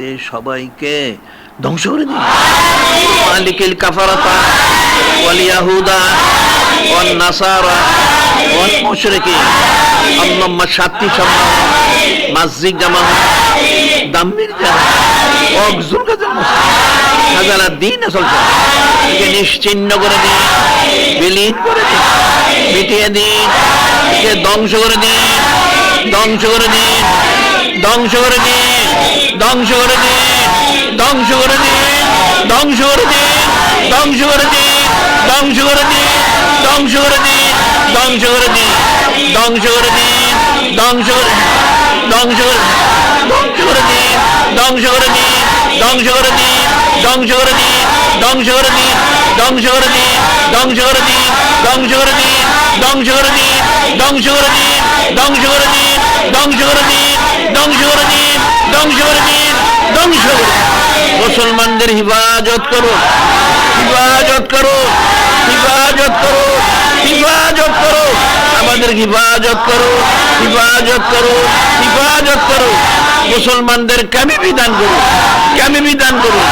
এদের সবাইকে ধ্বংস করে দিন। মালিকিল কাফারাতা ওয়াল ইয়াহুদা ওয়ান নাসারা ওয়াল মুশরিকিন। আল্লাহুম্মা শাত্তি শামা মাসজিদ জামা দাম্মির জামা ওয়াগজুল গাজাল মুসলিম হাজালা দিন আসলকে নিশ্চিহ্ন করে দিন, বিলীন করে দিন, মিটিয়ে দিন, একে ধ্বংস করে দিন, ধ্বংস করে দিন, ধ্বংস করে দিন, ধ্বংস করে দিন, ধ্বংস করে দিন, ধ্বংস করে দিন, ধ্বংস করে দিন, ধ্বংস করে দিন, ধ্বংস করে দিন, ধ্বংস করে দিন, ধ্বংস করে দিন, ধ্বংস করে ধ্বংস করে ধ্বংস করে দিন, ধ্বংস করে দিন, ধ্বংস করে দিন, ধ্বংস করে দিন, ধ্বংস করে দিন, ধ্বংস করে দিন, ধ্বংস করে দিন, ধ্বংস করে দিন, ধ্বংস করে দিন, ধ্বংস করে দিন, ধ্বংস করে দিন, ধ্বংস করে দিন, ধ্বংস করে দিন, ধ্বংস করে দিন, ধ্বংস করে দিন। মুসলমানদের হিফাজত করুন, হিফাজত করুন, হিফাজত করুন, হিফাজত করুন, আমাদের হিফাজত করুন, হিফাজত করুন, হিফাজত করুন। মুসলমানদের কামি বিধান করুন, কামি বিধান করুন,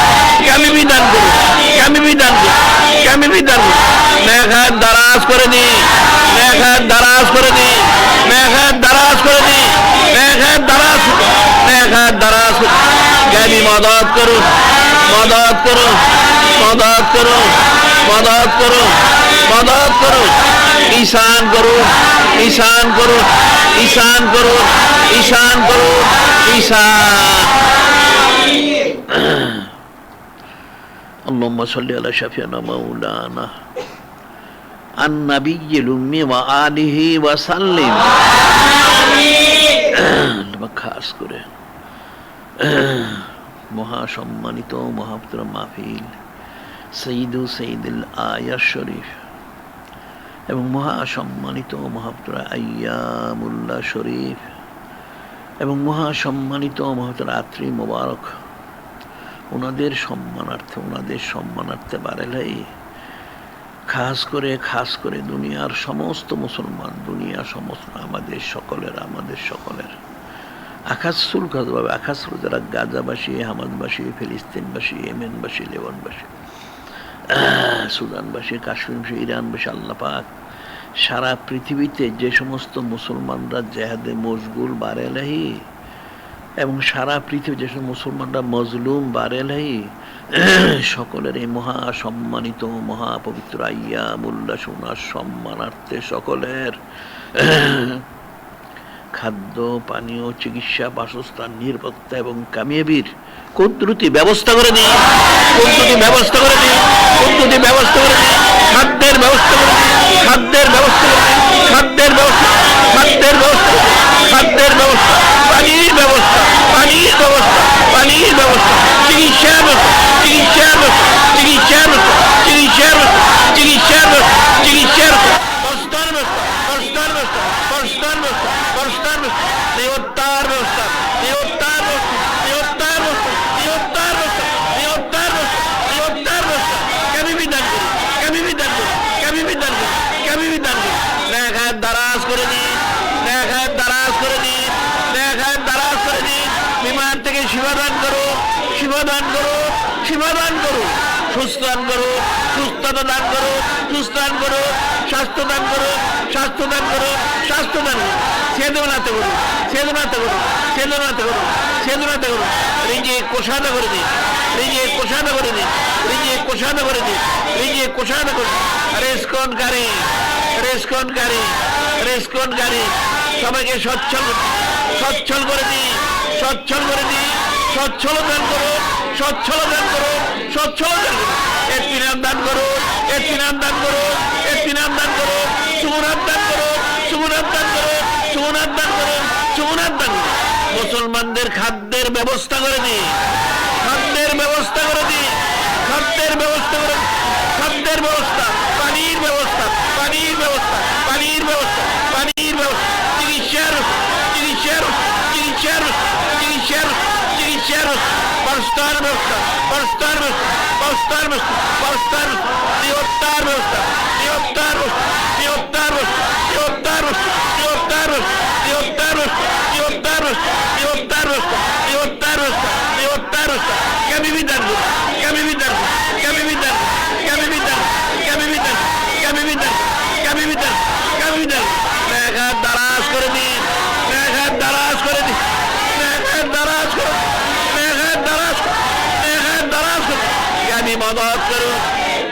কামি বিধান করুন, কামি বিধান করুন, কামি বিধান করুন। মেঘাত দারাজ করে দিন, মেঘাত দারাজ করে দিন, মেঘাত দারাজ করে দিন, মেঘাত দারাজ, মেঘাত দারাজ। কামি মদত করুন, মদত করুন, মদত করুন, মদত করুন, মদত করুন। ঈশান করুন, ঈশান করুন, ঈশান করুন, ঈশান করুন, ঈশান। আল্লাহুম্মা সাল্লি আলা শাফিয়ানা মাওলানা আন-নাবিয়্যিল উম্মি ওয়া আলিহি ওয়া সাল্লিম। খাস করে মহাসম্মানিত মহাপবিত্র মাহফিল সঈদুল আয়াত শরীফ এবং মহাসম্মানিত মহাপবিত্র আইয়ামুল্লাহ শরীফ এবং মহাসম্মানিত মহাপবিত্র রাত্রি মোবারক, ওনাদের সম্মানার্থে বারেলাই খাস করে দুনিয়ার সমস্ত মুসলমান, দুনিয়ার সমস্ত আমাদের সকলের আকাশুল খাসভাবে আকাশুল যারা গাজাবাসী, হামাদবাসী, ফিলিস্তিনবাসী, ইয়েমেনবাসী, লেবানবাসী, সুদানবাসী, কাশ্মীরবাসী, ইরানবাসী, আল্লাহ পাক সারা পৃথিবীতে যে সমস্ত মুসলমানরা জেহাদে মশগুল বারেলাহি এবং সারা পৃথিবী যে সমস্ত মুসলমানরা মজলুম বারেলাহি সকলের এই মহাসম্মানিত মহাপবিত্র আইয়ামুল্লাহ সোনার সম্মানার্থে সকলের খাদ্য পানীয়, চিকিৎসা, বাসস্থান, নিরাপত্তা এবং কামিয়াবির কুদরতি ব্যবস্থা করে দিন, কুদরতি ব্যবস্থা করে দিন, কুদরতি ব্যবস্থা করে দিন, খাদ্যের ব্যবস্থা করে দিন, খাদ্যের ব্যবস্থা করে দিন, খাদ্যের ব্যবস্থা, খাদ্যের ব্যবস্থা, খাদ্যের ব্যবস্থা, পানির ব্যবস্থা, পানির ব্যবস্থা, পানির ব্যবস্থা, চিকিৎসার ব্যবস্থা, চিকিৎসার ব্যবস্থা, চিকিৎসার ব্যবস্থা, চিকিৎসার ব্যবস্থা, চিকিৎসার ব্যবস্থা, চিকিৎসার ব্যবস্থা, বস্তার ব্যবস্থা, বস্তার ব্যবস্থা, বস্তার ব্যবস্থা, বস্তার ব্যবস্থা, নিয়োত্তার ব্যবস্থা, নিয়োত্তার ব্যবস্থা, নিয়োত্তার ব্যবস্থা, নিয়োত্তার ব্যবস্থা, নিয়োত্তার ব্যবস্থা, নিয়োত্তার ব্যবস্থা। কামি বিধান করুন, কামি বিধান করুন, কামি বিধান করুন, কামি বিধান করুন। নেখাত দারাজ করে দিন, নেখাত দারাজ করে দিন, নেখাত দারাজ করে দিন। বিমান থেকে শিবাদান করো, শিবাদান করো, শিবাদান করো, সুস্থ দান করো, সুস্থতা দান করো, সুস্থ দান করো, স্বাস্থ্য দান করো, স্বাস্থ্য দান করো, স্বাস্থ্য দান করো। ছেদনাতে করুন, ছেদনাতে করুন, ছেদনাতে করুন, ছেদনাতে করুন। রিজিক কোষাদা করে দিন, রিজিক কোষাদা করে দিন, রিজিক কোষাদা করে দিন, রিজিক কোষাদা করে দিন। রেসকনকারী, রেসকনকারী, রেসকনকারী সবাইকে সচ্ছল করে দিন, সচ্ছল করে দিন, সচ্ছল দান করো, সচ্ছল দান করো, সচ্ছল দান করো। এতিনাম দান করো, এতিনাম দান করো, এতিনাম দান করো, সুমনাত দান করো, সুমনাত দান করো, সুমনাত দান করো, সুমনাত দান করো। মুসলমানদের খাদ্যের ব্যবস্থা করে দিন, খাদ্যের ব্যবস্থা করে দিন, খাদ্যের ব্যবস্থা করে, খাদ্যের ব্যবস্থা, পানির ব্যবস্থা, পানির ব্যবস্থা, পানির ব্যবস্থা, পানির ব্যবস্থা, চিকিৎসার, চিকিৎসার, চিকিৎসার, চিকিৎসার, চিকিৎসার, বস্তার ব্যবস্থা, বস্তার ব্যবস্থা, বস্তার ব্যবস্থা, বস্তার নিয়োত্তার ব্যবস্থা, নিয়োত্তার ব্যবস্থা, নিয়োত্তার ব্যবস্থা, নিয়োত্তার ব্যবস্থা, নিয়োত্তার ব্যবস্থা, নিয়োত্তার ব্যবস্থা, নিয়োত্তার ব্যবস্থা, নিয়োত্তার ব্যবস্থা, নিয়োত্তার ব্যবস্থা, নিয়োত্তার Barusta, kami bidan, kami bidan, kami bidan, kami bidan, kami bidan, kami bidan, kami bidan, kami bidan. Megat daras করে দিন, মেঘাত দারাজ করে দিন, মেঘাত দারাজ করে, মেঘাত দারাজ, মেঘাত দারাজ করে। আমি মদত করুন,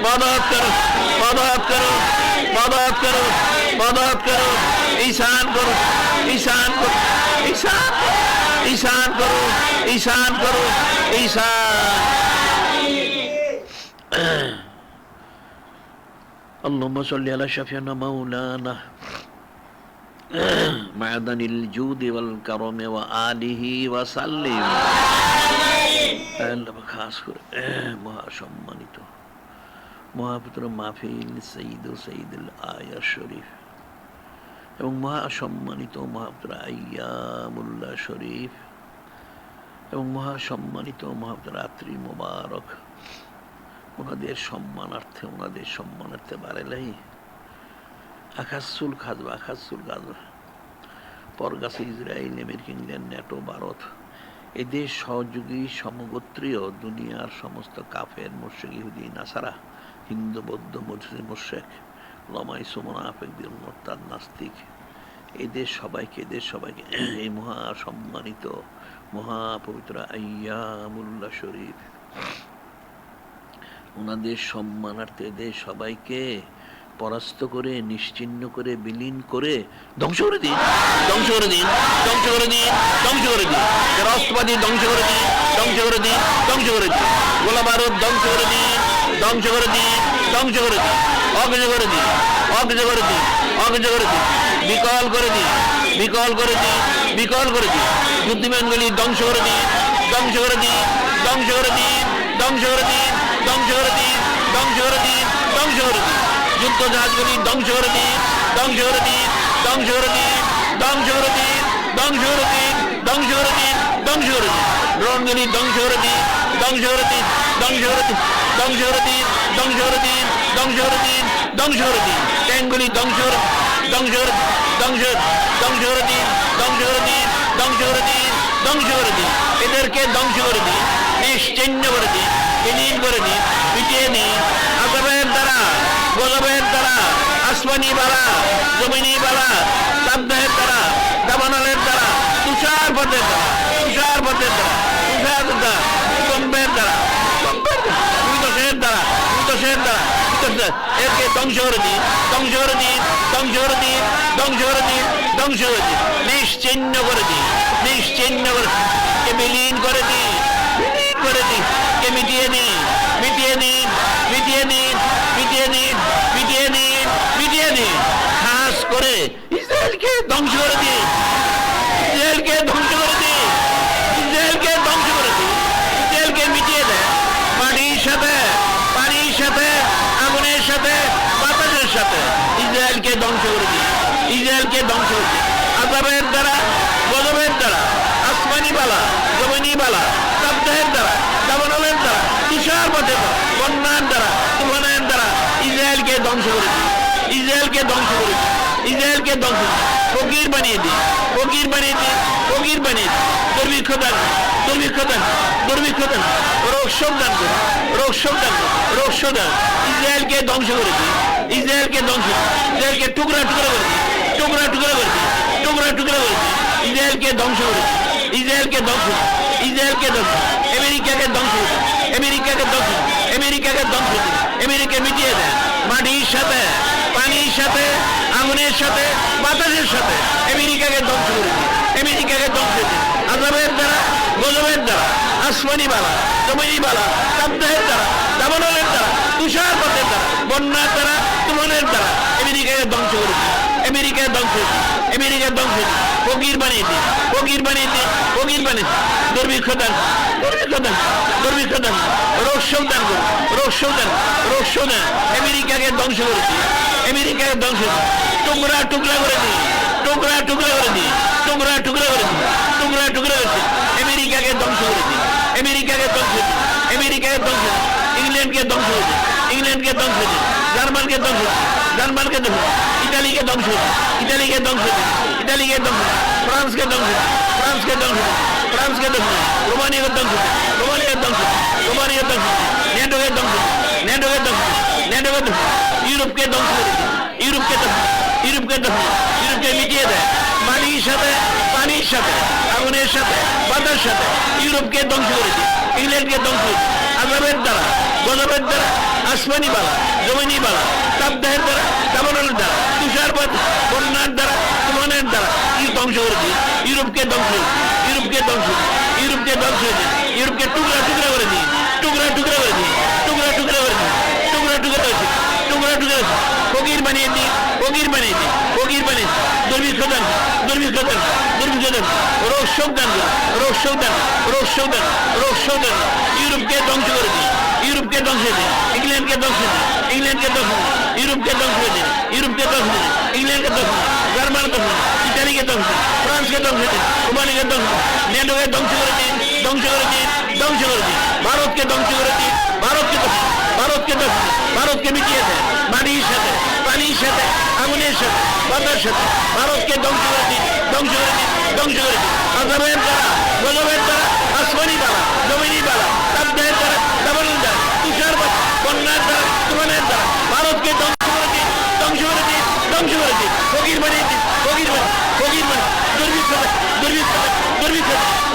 মদত করুন, মদত করুন, মদত করুন, মদত করুন, ঈশান করুন, ঈশান করুন, ঈশান করুন, ঈশান করুন, ঈশান করুন, ঈশান। اللهم صل على شفيعنا مولانا معدن الجود والكرم وآله وسلم। আল্লাহ খাস করে মহাসম্মানিত মহাপুত্র মাহফিল সঈদুল আয়া শরীফ এবং মহাসম্মানিত মহাপুত্র আইয়ামুল্লাহ শরীফ এবং মহাসম্মানিত মহাপুত্র রাত্রি মোবারক, ওনাদের সম্মানার্থে বাড়াইলাই আকাশুল খাজবা, আকাশুল খাজবা পরগাছে Israel, America, England, NATO, Bharat, এদের সহযোগী সমগোত্রীয় দুনিয়ার সমস্ত কাফের, মুশরিক, ইহুদি, নাসারা, হিন্দু, বৌদ্ধ, মুসলিম, মুশরিক, লমাই, সুমনাফেক, মোরতাদ, নাস্তিক, এদের সবাইকে এই মহাসম্মানিত মহাপবিত্র আইয়ামুল্লাহ শরীফ, ওনাদের সম্মানার্থে এদের সবাইকে পরাস্ত করে, নিশ্চিহ্ন করে, বিলীন করে ধ্বংস করে দিন, ধ্বংস করে দিন, ধ্বংস করে দিন, ধ্বংস করে দিন, রাষ্ট্রবাদী ধ্বংস করে দিন, ধ্বংস করে দিন, ধ্বংস করে দিন, গোলা বারুদ ধ্বংস করে দিন, ধ্বংস করে দিন, ধ্বংস করে দিন, অকেজ করে দিন, অকেজ করে দিন, অকেজ করে দিন, বিকল করে দিন, বিকল করে দিন, বিকল করে দিন, বুদ্ধিমানগুলি ধ্বংস করে দিন, ধ্বংস করে দিন, ধ্বংস করে দিন, ধ্বংস করে দিন, ধ্বংস করে দিন, ধ্বংস করে দিন, ধ্বংস করে দিন, যুদ্ধ জাহাজগুলি ধ্বংস করে দিন, ধ্বংস করে দিন, ধ্বংস করে দিন, ধ্বংস করে দিন, ধ্বংস করে দিন, ধ্বংস করে দিন, ধ্বংস করে দিন, ড্রোনগুলি ধ্বংস করে দিন, ধ্বংস করে দিন, ধ্বংস করে দিন, ধ্বংস করে দিন, ধ্বংস করে দিন, ধ্বংস করে দিন, ধ্বংস করে দিন, ট্যাঙ্কগুলি ধ্বংস করে, ধ্বংস করে, ধ্বংস, ধ্বংস করে দিন, ধ্বংস করে দিন, ধ্বংস করে দিন, ধ্বংস করে দিন, এদেরকে ধ্বংস করে দিন, নিশ্চিহ্ন করে দিন, বিলীন করে দিন, মিটিয়ে দিন, আযাবের দ্বারা, গজবের দ্বারা, আসমানি বালা, জমিনি বালা, তাপদাহের দ্বারা, দাবানলের দ্বারা, তুষারপাতের দ্বারা, তুষারপাতের দ্বারা, তুষারের দ্বারা, ভূকম্পের দ্বারা, ভূমিধসের দ্বারা, ভূমিধসের দ্বারা, এরকে ধ্বংস করে দিন, ধ্বংস করে দিন, ধ্বংস করে দিন, ধ্বংস করে দিন, ধ্বংস করে দিন, নিশ্চিহ্ন করে দিন, নিশ্চিহ্ন করে দিন, বিলীন করে দিন, বিলীন করে দিন, কে মিটিয়ে দিন, মিটিয়ে দিন, মিটিয়ে দিন, মিটিয়ে দিন, মিটিয়ে দিন, মিটিয়ে দিন, খাস করে ইসরায়েলকে ধ্বংস করে দিন, ইসরায়েলকে ধ্বংস করে দিন, ইসরায়েলকে ধ্বংস করে দিন, ইসরায়েলকে মিটিয়ে দেন, মাটির সাথে, পানির সাথে, আগুনের সাথে, বাতাসের সাথে, ইসরায়েলকে ধ্বংস করে দিন, ইসরায়েলকে ধ্বংস করে দিন, আযাবের দ্বারা, গজবের দ্বারা, আসমানি বালা, জমিনি বালা, তাপদাহের দ্বারা, দাবানলের দ্বারা, তুষারপাতের দ্বারা, বন্যার দ্বারা, তুফানের দ্বারা, ইসরায়েলকে ধ্বংস করে দিন, ইসরায়েলকে ধ্বংস করে দিন, ইসরায়েলকে ধ্বংস করে দিন, ফকির বানিয়ে দিন, ফকির বানিয়ে দিন, ফকির বানিয়ে দিন, দুর্ভিক্ষ দান, দুর্ভিক্ষ দান, দুর্ভিক্ষ দান, রোগ শোক দান করুন, রোগ শোক দান করুন, রোগ শোক দান, ইসরায়েলকে ধ্বংস করে দিন, ইসরায়েলকে ধ্বংস করে দিন, ইসরায়েলকে টুকরা টুকরা করে দিন, টুকরা টুকরা করে দিন, টুকরা টুকরা করে দিন, ইসরায়েলকে ধ্বংস করে দিন, ইসরায়েলকে ধ্বংস করে দিন, ইসরায়েলকে ধ্বংস, আমেরিকাকে ধ্বংস করে দিন, আমেরিকাকে ধ্বংস, আমেরিকাকে ধ্বংস করে দিন, আমেরিকা মিটিয়ে দেন, মাটির সাথে, পানির সাথে, আগুনের সাথে, বাতাসের সাথে, আমেরিকাকে ধ্বংস করে দিন, আমেরিকাকে ধ্বংস করে দিন, আযাবের দ্বারা, গজবের দ্বারা, আসমানি বালা, জমিনি বালা, তাপদাহের দ্বারা, দাবানলের দ্বারা, তুষারপাতের দ্বারা, বন্যার দ্বারা, তুফানের দ্বারা, আমেরিকাকে ধ্বংস করে দিন, আমেরিকাকে ধ্বংস করে দিন, আমেরিকাকে ধ্বংস করে দিন, ফকির বানিয়ে দিন, ফকির বানিয়ে দিন, ফকির বানিয়ে দিন, দুর্ভিক্ষ দান, দুর্ভিক্ষ দান, দুর্ভিক্ষ দান, রোগ শোক দান করুন, রোগ শোক দান, রোগ শোক দান, আমেরিকাকে ধ্বংস করে দিন, আমেরিকাকে ধ্বংস করে দিন, টুকরা টুকরা করে দিন, টুকরা টুকরা করে দিন, টুকরা টুকরা করে দিন, টুকরা টুকরা করে দিন, আমেরিকাকে ধ্বংস করে দিন, আমেরিকাকে ধ্বংস করে দিন, আমেরিকাকে ধ্বংস করে দিন, ইংল্যান্ডকে ধ্বংস করে দিন, ইংল্যান্ডকে ধ্বংস করে দিন, জার্মানকে ধ্বংস করে দিন, জার্মানকে ধ্বংস করে দিন, ইতালিকে ধ্বংস করে দিন, ইতালিকে ধ্বংস করে দিন, ইতালিকে ধ্বংস করে দিন, ফ্রান্সকে ধ্বংস করে দিন, ফ্রান্সকে ধ্বংস করে দিন, ফ্রান্সকে ধ্বংস করে দিন, রোমানিয়াকে ধ্বংস করে দিন, রোমানিয়াকে নেটোকে ধ্বংস, নেটোকে ধ্বংস, নেটোকে ধ্বংস, ইউরোপকে ধ্বংস করে দিই, ইউরোপকে ধ্বংস, ইউরোপকে ধ্বংস, ইউরোপকে মিটিয়ে দেয় মাটির সাথে, পানির সাথে, আগুনের সাথে, বাতার সাথে, ইউরোপকে ধ্বংস করে দিই, ইংল্যান্ডকে ধ্বংস করে দিই, আজাবের দ্বারা, গজবের দ্বারা, আসমানি বালা, জমিনি বালা, তাপদাহের দ্বারা, দাবানলের দ্বারা, তুষারপাত, বন্যার দ্বারা, তুফানের দ্বারা ধ্বংস করে দিই, ইউরোপকে ধ্বংস করে দিই, ইউরোপকে ধ্বংস করে দিই, ইউরোপকে ধ্বংস করে দিই, ইউরোপকে টুকরা টুকরা করে দিই, টুকরা টুকরা করে দিই, টুকরা টুকরা করে দিই, টুকরা টুকরা করে দিই, টুকরা টুকরা ফকির বানিয়ে দিই, ফকির বানিয়ে দিই, ফকির বানিয়ে দুর্ভিক্ষ দান, দুর্ভিক্ষ দান, দুর্ভিক্ষ দান, রোগ শোক দান, রোগ শোক দান, রোগ শোক দান, রোগ শোক দান, ইউরোপকে ধ্বংস করে দিই, ইউরোপকে ধ্বংস করে দিই, ইংল্যান্ডকে ধ্বংস করে দিই, ইংল্যান্ডকে ধ্বংস করে দিই, ইউরোপকে ধ্বংস করে দিই, ইউরোপকে ধ্বংস করে দিই, ইংল্যান্ডকে ধ্বংস করে দিই, জার্মান ধ্বংস করে দিই, ইতালিকে ধ্বংস করে দিই, ফ্রান্সকে ধ্বংস করে দিই, ওমানিকে ধ্বংস করে দিই, নেটোকে ধ্বংস করে দিই, ধ্বংস করে দিই, ধ্বংস করে দিই, ভারতকে ধ্বংস করে দিই, ভারতকে ধ্বংস, ভারতকে ধ্বংস, ভারতকে মিটিয়ে দেয় মাটির সাথে, পানির সাথে, আগুনের সাথে, বাতার সাথে, ভারতকে ধ্বংস করে দিই, ধ্বংস করে দিই, ধ্বংস করে দিই, আজাবের দ্বারা, গজবের দ্বারা, আসমানি বালা, জমিনি বালা, তাপদাহের দ্বারা, দাবানলের দ্বারা, তুষারপাত, বন্যার দ্বারা, তুফানের দ্বারা ভারতকে ধ্বংস করে দিই, ধ্বংস করে দিই, ধ্বংস করে দিই, ফকির বানিয়ে দিই, ফকির বানিয়ে, ফকির বানিয়ে, দুর্ভিক্ষ, দুর্ভিক্ষ, দুর্ভিক্ষ,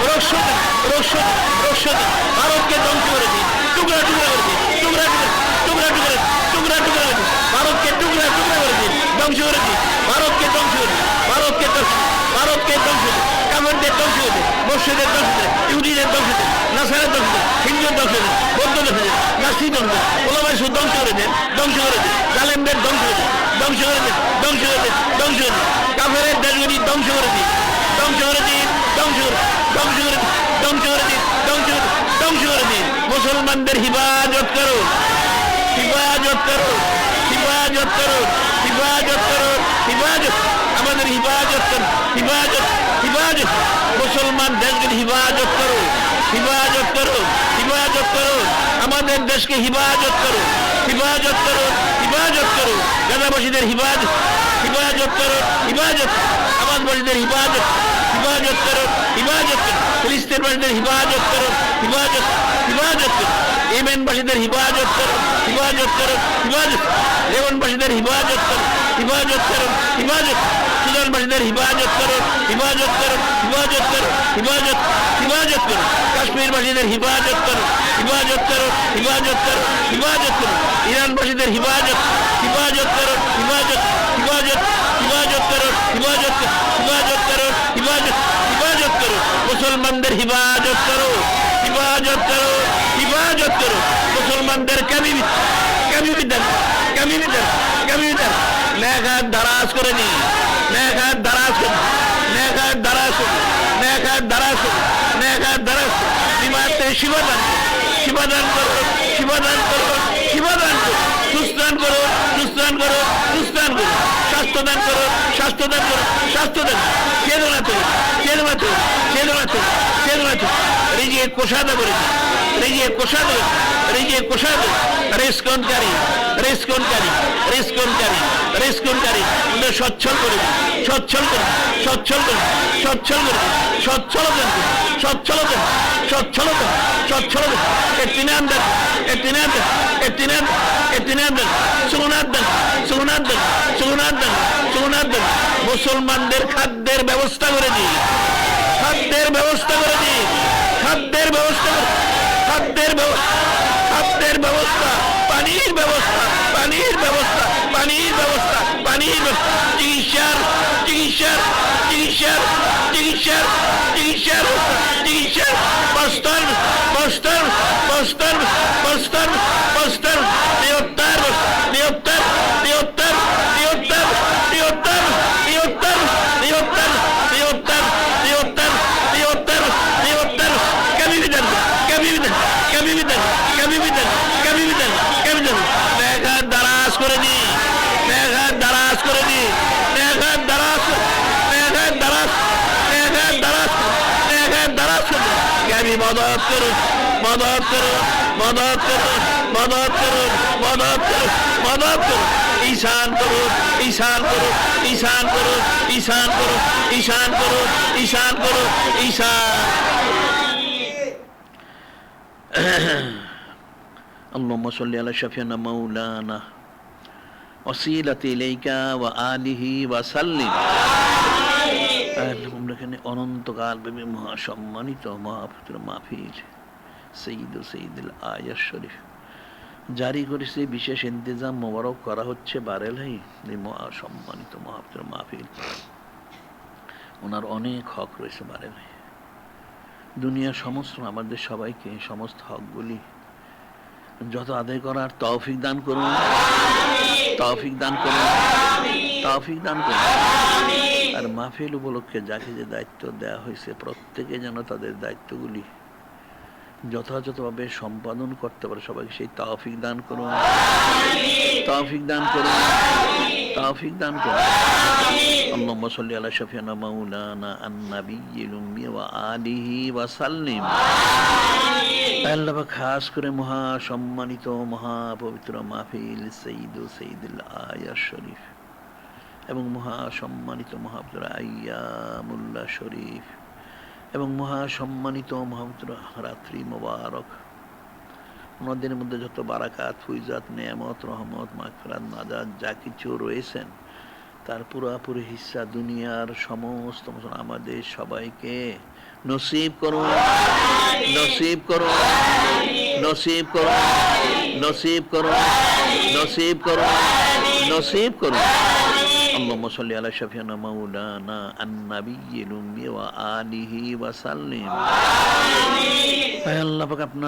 রোগ শোক, রোগ শোক, রোগ শোক, ভারতকে ধ্বংস করে দিই, টুকরা টুকরা করে দিই, টুকরা টুকরা, টুকরা টুকরা, টুকরা টুকরা করে দিই, ভারতকে টুকরা টুকরা করে দিই, ধ্বংস করে দিই, ভারতকে ধ্বংস করে দিই, ভারতকে ধ্বংস, ভারতকে ধ্বংস করে দিই, কাফেরদের ধ্বংস করে দিই, মুশরিকদের ধ্বংস করে দিই, ইহুদিদের ধ্বংস করে দিই, নাসারার ধ্বংস করে দিই, হিন্দুদের ধ্বংস করে দিই, বৌদ্ধ ধ্বংস করে দিই, নাস্তিক ধ্বংস করে দিই, ওলামায়ে সুদ ধ্বংস করে দেন, ধ্বংস করে দিই, জালেমদের ধ্বংস করে দিই, ধ্বংস করে দিই, ধ্বংস করে দিই, ধ্বংস করে দিই, কাফেরের দেশগুলি ধ্বংস করে দিই, ধ্বংস করে দিই, ধ্বংস করে, ধ্বংস করে দিই, ধ্বংস করে দিই, ধ্বংস করে, ধ্বংস করে দিই, মুসলমানদের হিফাজত করো, হিফাজত করো, হিফাজত করো, হিফাজত করো, হিফাজত, আমাদের হিফাজত করো, হিফাজত, হিফাজত, মুসলমান দেশকে হিফাজত করো, হিফাজত করো, হিফাজত করো, আমাদের দেশকে হিফাজত করো, হিফাজত করো, হিফাজত করো, গাজাবাসীদের হিফাজত, হিফাজত করো, হিফাজত, আমাদবাসীদের হিফাজত, হিফাজত করো, হিফাজত করো, ফিলিস্তিনবাসীদের হিফাজত করো, হিফাজত, হিফাজত করো, ইয়েমেনবাসীদের হিফাজত করো, হিফাজত করো, হিফাজত, লেবানবাসীদের হিফাজত করো, হিফাজত করো, হিফাজত, সুদানবাসীদের হিফাজত করো, হিফাজত করো, হিফাজত করো, হিফাজত, হিফাজত করো, কাশ্মীরবাসীদের হিফাজত করো, হিফাজত করো, হিফাজত করো, হিফাজত করো, ইরানবাসীদের হিফাজত, হিফাজত করো, হিফাজত, হিফাজত, হিফাজত করো, হিফাজত, হিফাজত করো, হিফাজত, হিফাজত করো, মুসলমানদের হিফাজত করো, হিফাজত করো, হিফাজত করো, মুসলমানদের কামিল, কামিল বিধান, কামিল বিধান, কামিল বিধান, নেক দারাজ করে নি, নেক দারাজ করে, নেক দারাজ করে, নেক দারাজ করে, নেক দারাজ, বিমাতে শিবাদান, শিবাদান করো, শিবাদান করো, শিবাদান করো, সুস্থান করো, সুস্থান করো, সুস্থান করো, স্বাস্থ্যদান করো, স্বাস্থ্যদান করো, স্বাস্থ্যদান, চেতনা তৈরি, চেতনা তৈরি, চেতনা তৈরি, চেতনা তৈরি, রিজিয়ে কোষাদা করেছি, রিজিয়ে কোষাদা, রিজিয়ে কোষাদা, রেসকনকারী, রেসকনকারী, রেসকনকারী, রেসকনকারী, ওদের সচ্ছল করে দিই, সচ্ছল করে, সচ্ছল করে, সচ্ছল করে, সচ্ছলতা, সচ্ছলতা, সচ্ছলতা, সচ্ছলতা, এতিনাম দেন, এতিনাম দেন, এতিনাম, এতিনাম দেন, সুগুনাত দেন, সুগুনাত দেন, সুগুনাত দেন, সুগুনাত দেন, মুসলমানদের খাদ্যের ব্যবস্থা করে দিই, খাদ্যের ব্যবস্থা করে দিই, খাদ্যের ব্যবস্থা করে, খাদ্যের ব্যবস্থা, খাদ্যের ব্যবস্থা, পানির ব্যবস্থা, পানির ব্যবস্থা, পানির ব্যবস্থা, পানির ব্যবস্থা, চিকিৎসার, চিকিৎসার, চিকিৎসার, চিকিৎসার, চিকিৎসার, চিকিৎসার, বস্তর, বস্তর, বস্তর, বস্তর, বস্তর, নিয়োত্তর, নিয়োত্তর, নিয়োত্তর, নিয়োত্তর, নিয়োত্তর, নিয়োত্তর, নিয়োত্তর, নিয়োত্তর, নিয়োত্তর, নিয়োত্তর, নিয়োত্তর, কাবিবিদান, কাবিবিদান, কাবিবিদান, কাবিবিদান, কাবিবিদান, কাবিবিদান, নেক দারাজ করে দি, নেক দারাজ করে দি, নেক দারাজ, নেক দারাজ, নেক দারাজ, নেক দারাজ করে দি, গাবি মদত করুন, মদত করুন, মদত করুন, মদত করুন, মদত করুন, মদত করুন, ঈশান করুন, ঈশান করুন, ঈশান করুন, ঈশান করুন, ঈশান করুন, ঈশান করুন, ঈশান। اللهم صل على شفيعنا مولانا وسيلة إليك وآله وسلم আমরা এখানে অনন্তকাল ব্যাপী মহাসম্মানিত মহাপবিত্র মাহফিল সঈদ সঈদুল আয়াত শরীফ জারি করেছে। বিশেষ ইন্তজাম মোবারক করা হচ্ছে বারেলাই এই মহাসম্মানিত মহাপবিত্র মাহফিল। ওনার অনেক হক রয়েছে বারেলাই। দুনিয়ার সমস্ত আমাদের সবাইকে সমস্ত হকগুলি যত আদায় করার তৌফিক দান করুন, তৌফিক দান করুন, তৌফিক দান করুন। আর মাহফিল উপলক্ষে যাকে যে দায়িত্ব দেওয়া হয়েছে প্রত্যেকে যেন তাদের দায়িত্বগুলি যথাযথভাবে সম্পাদন করতে পারে। সবাইকে সেই তৌফিক দান করুন, তৌফিক দান করুন, তৌফিক দান করুন। আল্লাহুম্মা সাল্লি আলা শাফিয়ানা মাওলানা আন-নাবিয়্যিল উম্মি ওয়া আলিহি ওয়া সাল্লিম। আল্লাহ খাস করে মহা সম্মানিত মহাপবিত্র মাহফিল সঈদ সঈদুল আয়াত শরীফ এবং মহা সম্মানিত মহাপবিত্র আইয়ামুল্লাহ শরীফ এবং মহা সম্মানিত মহাপবিত্র রাত্রি মোবারক, ওনাদের মধ্যে যত বারাকাত ফুইজাত নেয়ামত রহমত মাগফিরাত নাজাত যা কিছু রয়েছেন তার পুরাপুরি হিস্সা দুনিয়ার সমস্ত আমাদের সবাইকে নসিব করুন, নসিব করুন, নসিব করুন, নসিব করুন, নসিব করুন, নসিব করুন। اللهم صل على شفيعنا مولانا النبي الأمي وآله وسلم। আল্লাহ পাক আপনার